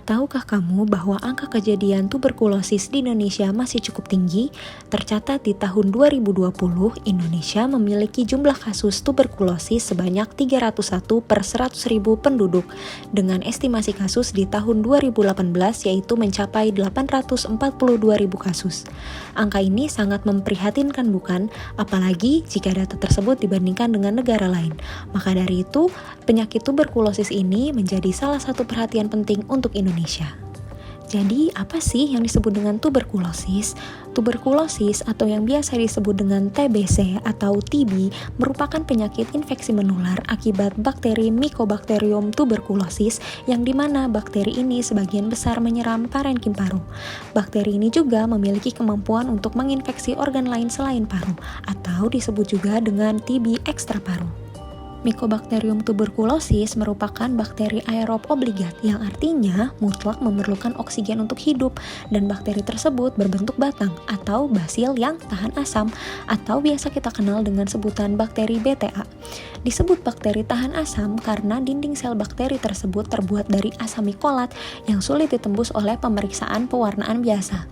Tahukah kamu bahwa angka kejadian tuberkulosis di Indonesia masih cukup tinggi? Tercatat di tahun 2020, Indonesia memiliki jumlah kasus tuberkulosis sebanyak 301 per 100.000 penduduk, dengan estimasi kasus di tahun 2018 yaitu mencapai 842.000 kasus. Angka ini sangat memprihatinkan bukan? Apalagi jika data tersebut dibandingkan dengan negara lain. Maka dari itu, penyakit tuberkulosis ini menjadi salah satu perhatian penting untuk Indonesia. Jadi, apa sih yang disebut dengan tuberkulosis? Tuberkulosis atau yang biasa disebut dengan TBC atau TB merupakan penyakit infeksi menular akibat bakteri Mycobacterium tuberculosis yang dimana bakteri ini sebagian besar menyerang parenkim paru. Bakteri ini juga memiliki kemampuan untuk menginfeksi organ lain selain paru atau disebut juga dengan TB ekstra paru. Mycobacterium tuberculosis merupakan bakteri aerob obligat yang artinya mutlak memerlukan oksigen untuk hidup, dan bakteri tersebut berbentuk batang atau basil yang tahan asam atau biasa kita kenal dengan sebutan bakteri BTA. Disebut bakteri tahan asam karena dinding sel bakteri tersebut terbuat dari asam mikolat yang sulit ditembus oleh pemeriksaan pewarnaan biasa.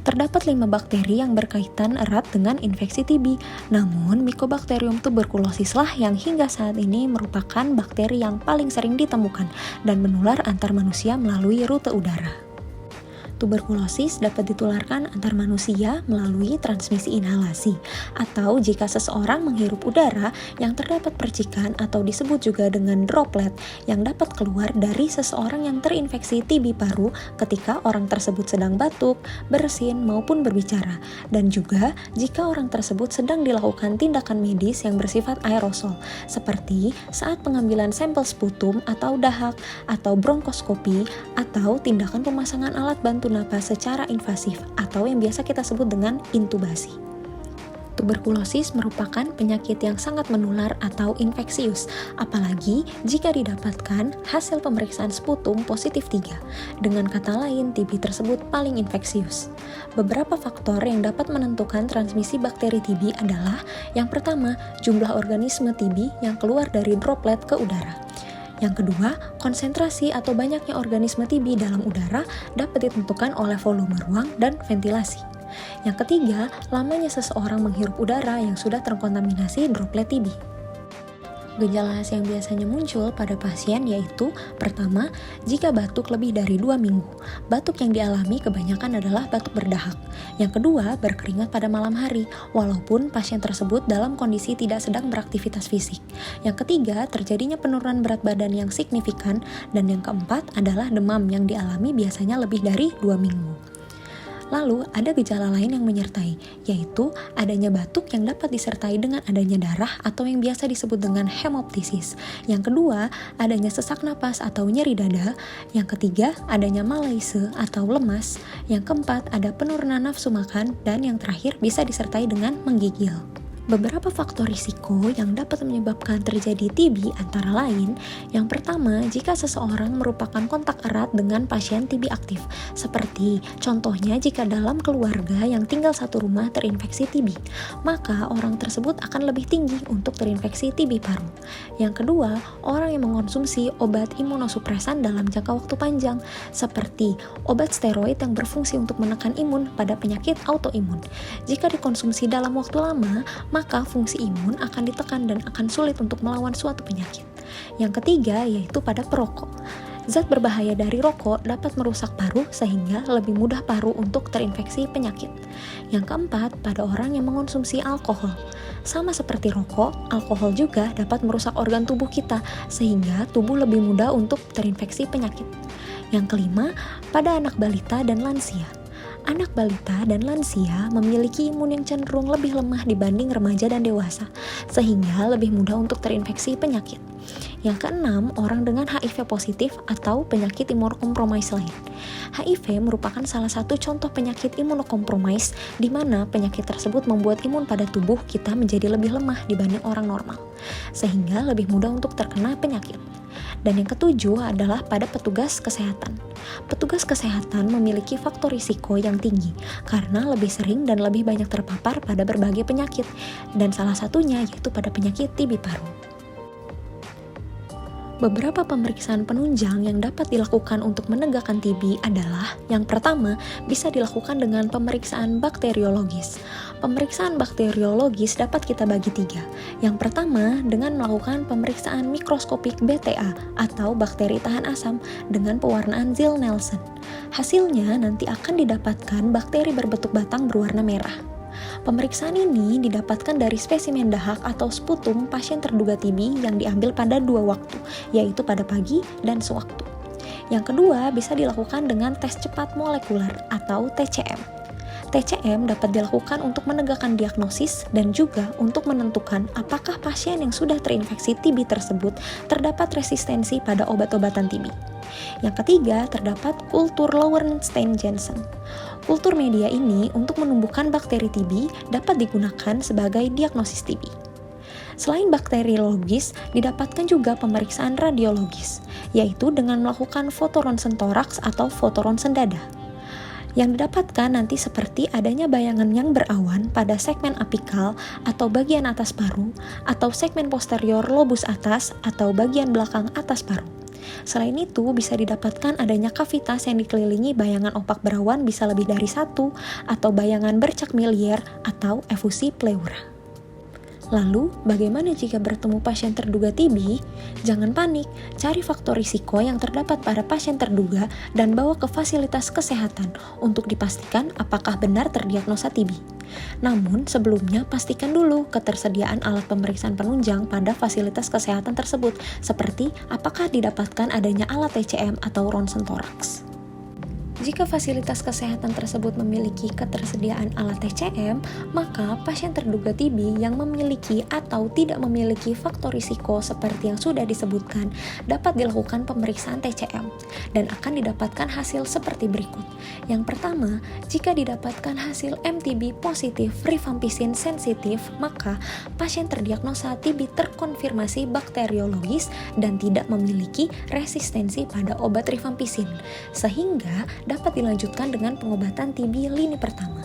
Terdapat 5 bakteri yang berkaitan erat dengan infeksi TB, namun Mycobacterium tuberculosis lah yang hingga saat ini merupakan bakteri yang paling sering ditemukan dan menular antar manusia melalui rute udara. Tuberkulosis dapat ditularkan antar manusia melalui transmisi inhalasi, atau jika seseorang menghirup udara yang terdapat percikan atau disebut juga dengan droplet yang dapat keluar dari seseorang yang terinfeksi TB paru ketika orang tersebut sedang batuk, bersin, maupun berbicara, dan juga jika orang tersebut sedang dilakukan tindakan medis yang bersifat aerosol, seperti saat pengambilan sampel sputum atau dahak, atau bronkoskopi, atau tindakan pemasangan alat bantu napas secara invasif atau yang biasa kita sebut dengan intubasi. Tuberkulosis merupakan penyakit yang sangat menular atau infeksius, apalagi jika didapatkan hasil pemeriksaan sputum positif 3. Dengan kata lain, TB tersebut paling infeksius. Beberapa faktor yang dapat menentukan transmisi bakteri TB adalah yang pertama, jumlah organisme TB yang keluar dari droplet ke udara. Yang kedua, konsentrasi atau banyaknya organisme TB dalam udara dapat ditentukan oleh volume ruang dan ventilasi. Yang ketiga, lamanya seseorang menghirup udara yang sudah terkontaminasi droplet TB. Gejala khas yang biasanya muncul pada pasien yaitu pertama, jika batuk lebih dari 2 minggu. Batuk yang dialami kebanyakan adalah batuk berdahak. Yang kedua, berkeringat pada malam hari, walaupun pasien tersebut dalam kondisi tidak sedang beraktivitas fisik. Yang ketiga, terjadinya penurunan berat badan yang signifikan. Dan yang keempat adalah demam yang dialami biasanya lebih dari 2 minggu. Lalu, ada gejala lain yang menyertai, yaitu adanya batuk yang dapat disertai dengan adanya darah atau yang biasa disebut dengan hemoptisis. Yang kedua, adanya sesak napas atau nyeri dada. Yang ketiga, adanya malaise atau lemas. Yang keempat, ada penurunan nafsu makan. Dan yang terakhir, bisa disertai dengan menggigil. Beberapa faktor risiko yang dapat menyebabkan terjadi TB antara lain, yang pertama, jika seseorang merupakan kontak erat dengan pasien TB aktif, seperti contohnya jika dalam keluarga yang tinggal satu rumah terinfeksi TB, maka orang tersebut akan lebih tinggi untuk terinfeksi TB paru. Yang kedua, orang yang mengonsumsi obat imunosupresan dalam jangka waktu panjang, seperti obat steroid yang berfungsi untuk menekan imun pada penyakit autoimun. Jika dikonsumsi dalam waktu lama, maka fungsi imun akan ditekan dan akan sulit untuk melawan suatu penyakit. Yang ketiga yaitu pada perokok. Zat berbahaya dari rokok dapat merusak paru sehingga lebih mudah paru untuk terinfeksi penyakit. Yang keempat, pada orang yang mengonsumsi alkohol. Sama seperti rokok, alkohol juga dapat merusak organ tubuh kita sehingga tubuh lebih mudah untuk terinfeksi penyakit. Yang kelima, pada anak balita dan lansia. Anak balita dan lansia memiliki imun yang cenderung lebih lemah dibanding remaja dan dewasa, sehingga lebih mudah untuk terinfeksi penyakit. Yang keenam, orang dengan HIV positif atau penyakit imunokompromis lain. HIV merupakan salah satu contoh penyakit imunokompromis di mana penyakit tersebut membuat imun pada tubuh kita menjadi lebih lemah dibanding orang normal, sehingga lebih mudah untuk terkena penyakit. Dan yang ketujuh adalah pada petugas kesehatan. Petugas kesehatan memiliki faktor risiko yang tinggi karena lebih sering dan lebih banyak terpapar pada berbagai penyakit, dan salah satunya yaitu pada penyakit TB paru. Beberapa pemeriksaan penunjang yang dapat dilakukan untuk menegakkan TB adalah yang pertama, bisa dilakukan dengan pemeriksaan bakteriologis. Pemeriksaan bakteriologis dapat kita bagi 3. Yang pertama, dengan melakukan pemeriksaan mikroskopik BTA atau bakteri tahan asam dengan pewarnaan Ziehl-Neelsen. Hasilnya nanti akan didapatkan bakteri berbentuk batang berwarna merah. Pemeriksaan ini didapatkan dari spesimen dahak atau sputum pasien terduga TB yang diambil pada 2 waktu, yaitu pada pagi dan sewaktu. Yang kedua, bisa dilakukan dengan tes cepat molekuler atau TCM. TCM dapat dilakukan untuk menegakkan diagnosis dan juga untuk menentukan apakah pasien yang sudah terinfeksi TB tersebut terdapat resistensi pada obat-obatan TB. Yang ketiga, terdapat kultur Lowenstein-Jansen. Kultur media ini untuk menumbuhkan bakteri TB dapat digunakan sebagai diagnosis TB. Selain bakteriologis, didapatkan juga pemeriksaan radiologis, yaitu dengan melakukan foto ronsen toraks atau foto ronsen dada. Yang didapatkan nanti seperti adanya bayangan yang berawan pada segmen apikal atau bagian atas paru, atau segmen posterior lobus atas atau bagian belakang atas paru. Selain itu, bisa didapatkan adanya kavitas yang dikelilingi bayangan opak berawan bisa lebih dari 1, atau bayangan bercak miliar atau efusi pleura. Lalu, bagaimana jika bertemu pasien terduga TB? Jangan panik, cari faktor risiko yang terdapat pada pasien terduga dan bawa ke fasilitas kesehatan untuk dipastikan apakah benar terdiagnosa TB. Namun, sebelumnya pastikan dulu ketersediaan alat pemeriksaan penunjang pada fasilitas kesehatan tersebut, seperti apakah didapatkan adanya alat TCM atau ronsen toraks. Jika fasilitas kesehatan tersebut memiliki ketersediaan alat TCM, maka pasien terduga TB yang memiliki atau tidak memiliki faktor risiko seperti yang sudah disebutkan dapat dilakukan pemeriksaan TCM dan akan didapatkan hasil seperti berikut. Yang pertama, jika didapatkan hasil MTB positif rifampicin sensitif, maka pasien terdiagnosa TB terkonfirmasi bakteriologis dan tidak memiliki resistensi pada obat rifampicin, sehingga dapat dilanjutkan dengan pengobatan TB lini pertama.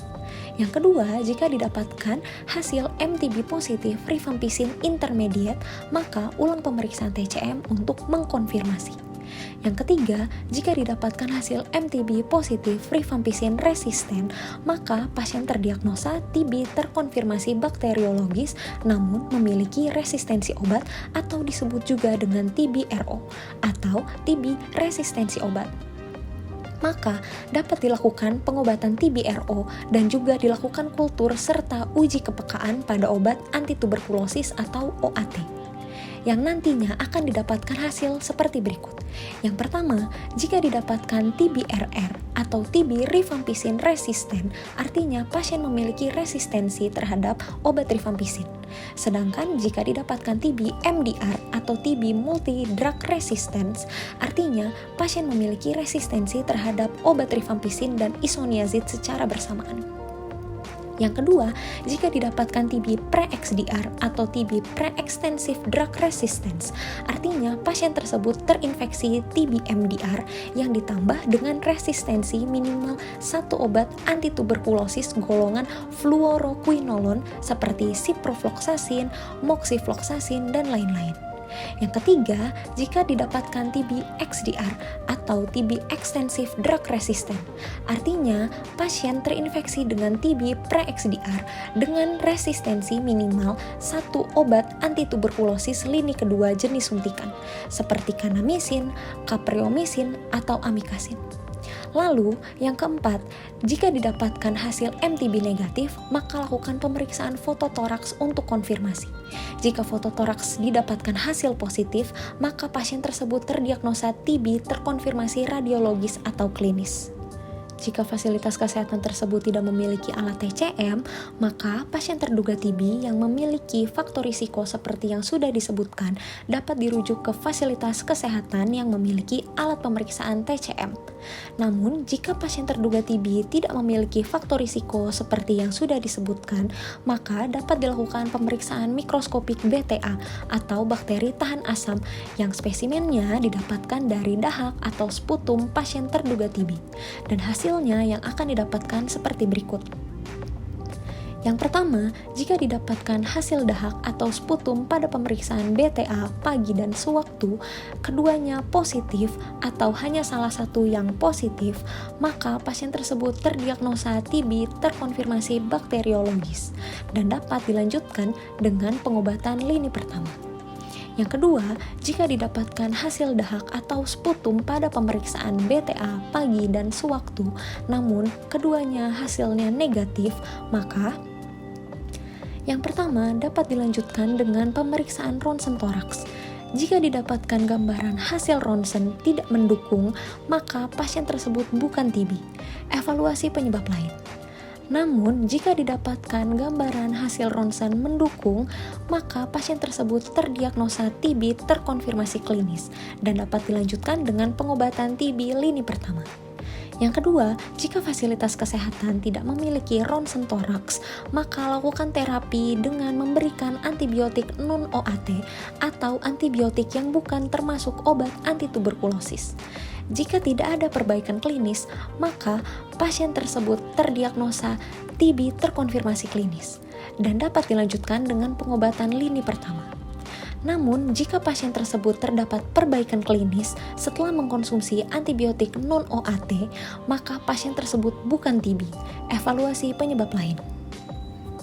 Yang kedua, jika didapatkan hasil MTB positif rifampicin intermediate, maka ulang pemeriksaan TCM untuk mengkonfirmasi. Yang ketiga, jika didapatkan hasil MTB positif rifampicin resisten, maka pasien terdiagnosa TB terkonfirmasi bakteriologis namun memiliki resistensi obat atau disebut juga dengan TB-RO atau TB resistensi obat. Maka dapat dilakukan pengobatan TB-RO dan juga dilakukan kultur serta uji kepekaan pada obat antituberkulosis atau OAT, yang nantinya akan didapatkan hasil seperti berikut. Yang pertama, jika didapatkan TB-RR atau TB rifampicin resisten, artinya pasien memiliki resistensi terhadap obat rifampicin. Sedangkan jika didapatkan TB-MDR atau TB multi-drug resistance, artinya pasien memiliki resistensi terhadap obat rifampicin dan isoniazid secara bersamaan. Yang kedua, jika didapatkan TB pre-XDR atau TB pre-extensive drug resistance, artinya pasien tersebut terinfeksi TB MDR yang ditambah dengan resistensi minimal 1 obat antituberkulosis golongan fluoroquinolone seperti ciprofloxacin, moxifloxacin, dan lain-lain. Yang ketiga, jika didapatkan TB XDR atau TB extensive drug resistant, artinya pasien terinfeksi dengan TB pre-XDR dengan resistensi minimal 1 obat antituberkulosis lini kedua jenis suntikan, seperti kanamisin, kapreomycin, atau amikacin. Lalu, yang keempat, jika didapatkan hasil MTB negatif, maka lakukan pemeriksaan fototoraks untuk konfirmasi. Jika fototoraks didapatkan hasil positif, maka pasien tersebut terdiagnosa TB terkonfirmasi radiologis atau klinis. Jika fasilitas kesehatan tersebut tidak memiliki alat TCM, maka pasien terduga TB yang memiliki faktor risiko seperti yang sudah disebutkan dapat dirujuk ke fasilitas kesehatan yang memiliki alat pemeriksaan TCM. Namun, jika pasien terduga TB tidak memiliki faktor risiko seperti yang sudah disebutkan, maka dapat dilakukan pemeriksaan mikroskopik BTA atau bakteri tahan asam yang spesimennya didapatkan dari dahak atau sputum pasien terduga TB. Dan hasilnya yang akan didapatkan seperti berikut. Yang pertama, jika didapatkan hasil dahak atau sputum pada pemeriksaan BTA pagi dan sewaktu, keduanya positif atau hanya salah satu yang positif, maka pasien tersebut terdiagnosa TB terkonfirmasi bakteriologis dan dapat dilanjutkan dengan pengobatan lini pertama. Yang kedua, jika didapatkan hasil dahak atau sputum pada pemeriksaan BTA pagi dan sewaktu, namun keduanya hasilnya negatif, maka yang pertama dapat dilanjutkan dengan pemeriksaan ronsen toraks. Jika didapatkan gambaran hasil ronsen tidak mendukung, maka pasien tersebut bukan TB. Evaluasi penyebab lain. Namun, jika didapatkan gambaran hasil ronsen mendukung, maka pasien tersebut terdiagnosa TB terkonfirmasi klinis dan dapat dilanjutkan dengan pengobatan TB lini pertama. Yang kedua, jika fasilitas kesehatan tidak memiliki ronsen toraks, maka lakukan terapi dengan memberikan antibiotik non-OAT atau antibiotik yang bukan termasuk obat antituberkulosis. Jika tidak ada perbaikan klinis, maka pasien tersebut terdiagnosa TB terkonfirmasi klinis dan dapat dilanjutkan dengan pengobatan lini pertama. Namun, jika pasien tersebut terdapat perbaikan klinis setelah mengkonsumsi antibiotik non-OAT, maka pasien tersebut bukan TB. Evaluasi penyebab lain.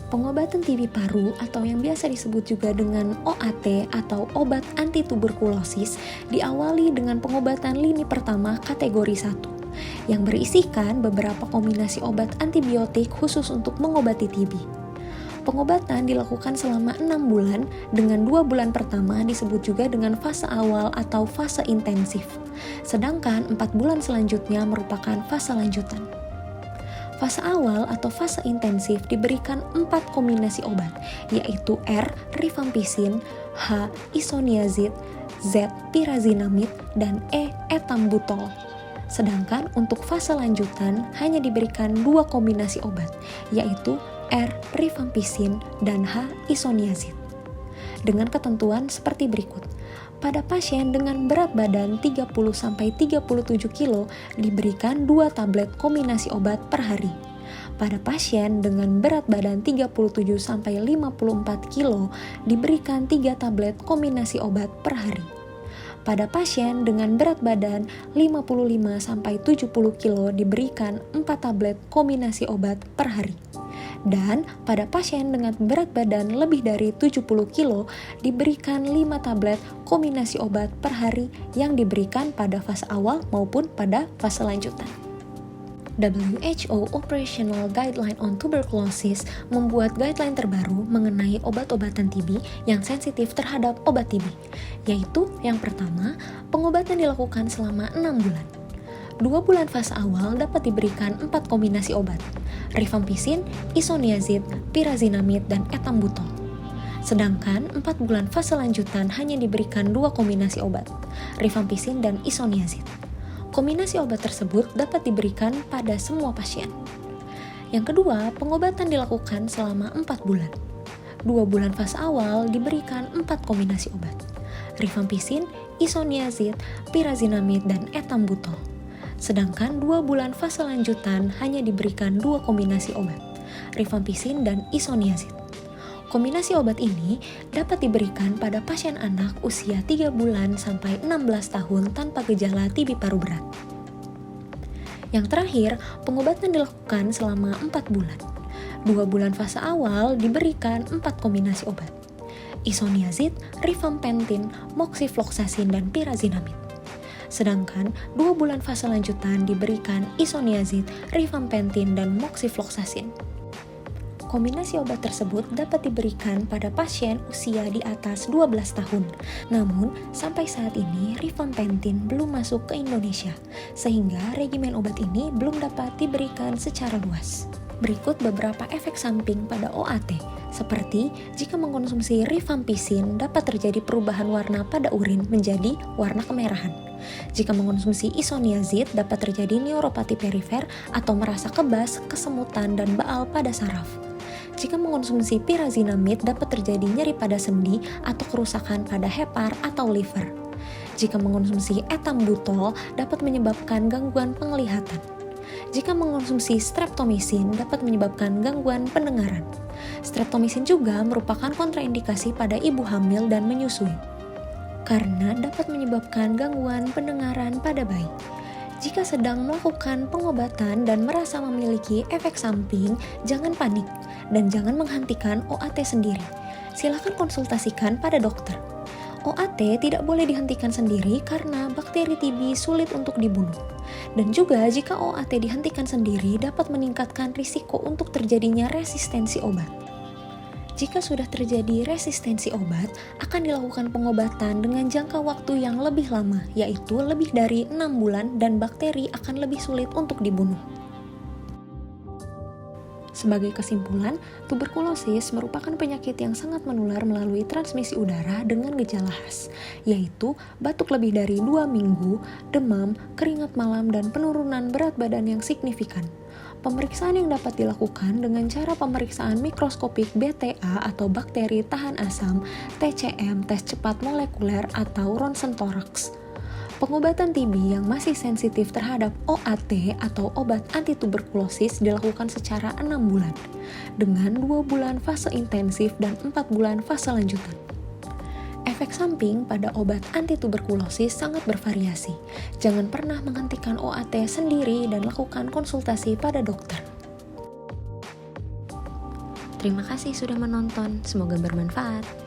Pengobatan TB paru atau yang biasa disebut juga dengan OAT atau obat antituberkulosis diawali dengan pengobatan lini pertama kategori 1 yang berisikan beberapa kombinasi obat antibiotik khusus untuk mengobati TB. Pengobatan dilakukan selama 6 bulan dengan 2 bulan pertama disebut juga dengan fase awal atau fase intensif, sedangkan 4 bulan selanjutnya merupakan fase lanjutan. Fase awal atau fase intensif diberikan 4 kombinasi obat, yaitu R. rifampicin, H. isoniazid, Z. pyrazinamid, dan E. etambutol. Sedangkan untuk fase lanjutan hanya diberikan 2 kombinasi obat, yaitu R. rifampicin dan H. isoniazid. Dengan ketentuan seperti berikut. Pada pasien dengan berat badan 30-37 kg diberikan 2 tablet kombinasi obat per hari. Pada pasien dengan berat badan 37-54 kg diberikan 3 tablet kombinasi obat per hari. Pada pasien dengan berat badan 55-70 kg diberikan 4 tablet kombinasi obat per hari. Dan pada pasien dengan berat badan lebih dari 70 kg diberikan 5 tablet kombinasi obat per hari yang diberikan pada fase awal maupun pada fase lanjutan. WHO Operational Guideline on Tuberculosis membuat guideline terbaru mengenai obat-obatan TB yang sensitif terhadap obat TB, yaitu yang pertama, pengobatan dilakukan selama 6 bulan. 2 bulan fase awal dapat diberikan 4 kombinasi obat, rifampicin, isoniazid, pyrazinamid, dan etambutol. Sedangkan 4 bulan fase lanjutan hanya diberikan 2 kombinasi obat, rifampicin dan isoniazid. Kombinasi obat tersebut dapat diberikan pada semua pasien. Yang kedua, pengobatan dilakukan selama 4 bulan. 2 bulan fase awal diberikan 4 kombinasi obat, rifampicin, isoniazid, pyrazinamid, dan etambutol. Sedangkan 2 bulan fase lanjutan hanya diberikan 2 kombinasi obat, rifampicin dan isoniazid. Kombinasi obat ini dapat diberikan pada pasien anak usia 3 bulan sampai 16 tahun tanpa gejala TB paru berat. Yang terakhir, pengobatan dilakukan selama 4 bulan. 2 bulan fase awal diberikan 4 kombinasi obat, isoniazid, rifampicin, moxifloxacin, dan pyrazinamid. Sedangkan 2 bulan fase lanjutan diberikan isoniazid, rifampicin, dan moxifloxacin. Kombinasi obat tersebut dapat diberikan pada pasien usia di atas 12 tahun. Namun, sampai saat ini rifampicin belum masuk ke Indonesia, sehingga regimen obat ini belum dapat diberikan secara luas. Berikut beberapa efek samping pada OAT, seperti jika mengkonsumsi rifampicin dapat terjadi perubahan warna pada urin menjadi warna kemerahan. Jika mengkonsumsi isoniazid dapat terjadi neuropati perifer atau merasa kebas, kesemutan, dan baal pada saraf. Jika mengkonsumsi pyrazinamid dapat terjadi nyeri pada sendi atau kerusakan pada hepar atau liver. Jika mengkonsumsi etambutol dapat menyebabkan gangguan penglihatan. Jika mengkonsumsi streptomycin dapat menyebabkan gangguan pendengaran. Streptomycin juga merupakan kontraindikasi pada ibu hamil dan menyusui, karena dapat menyebabkan gangguan pendengaran pada bayi. Jika sedang melakukan pengobatan dan merasa memiliki efek samping, jangan panik dan jangan menghentikan OAT sendiri. Silakan konsultasikan pada dokter. OAT tidak boleh dihentikan sendiri karena bakteri TB sulit untuk dibunuh. Dan juga jika OAT dihentikan sendiri dapat meningkatkan risiko untuk terjadinya resistensi obat. Jika sudah terjadi resistensi obat, akan dilakukan pengobatan dengan jangka waktu yang lebih lama, yaitu lebih dari 6 bulan dan bakteri akan lebih sulit untuk dibunuh. Sebagai kesimpulan, tuberkulosis merupakan penyakit yang sangat menular melalui transmisi udara dengan gejala khas, yaitu batuk lebih dari 2 minggu, demam, keringat malam, dan penurunan berat badan yang signifikan. Pemeriksaan yang dapat dilakukan dengan cara pemeriksaan mikroskopik BTA atau bakteri tahan asam, TCM, tes cepat molekuler, atau ronsen toraks. Pengobatan TB yang masih sensitif terhadap OAT atau obat antituberkulosis dilakukan secara 6 bulan, dengan 2 bulan fase intensif dan 4 bulan fase lanjutan. Efek samping pada obat antituberkulosis sangat bervariasi. Jangan pernah menghentikan OAT sendiri dan lakukan konsultasi pada dokter. Terima kasih sudah menonton, semoga bermanfaat.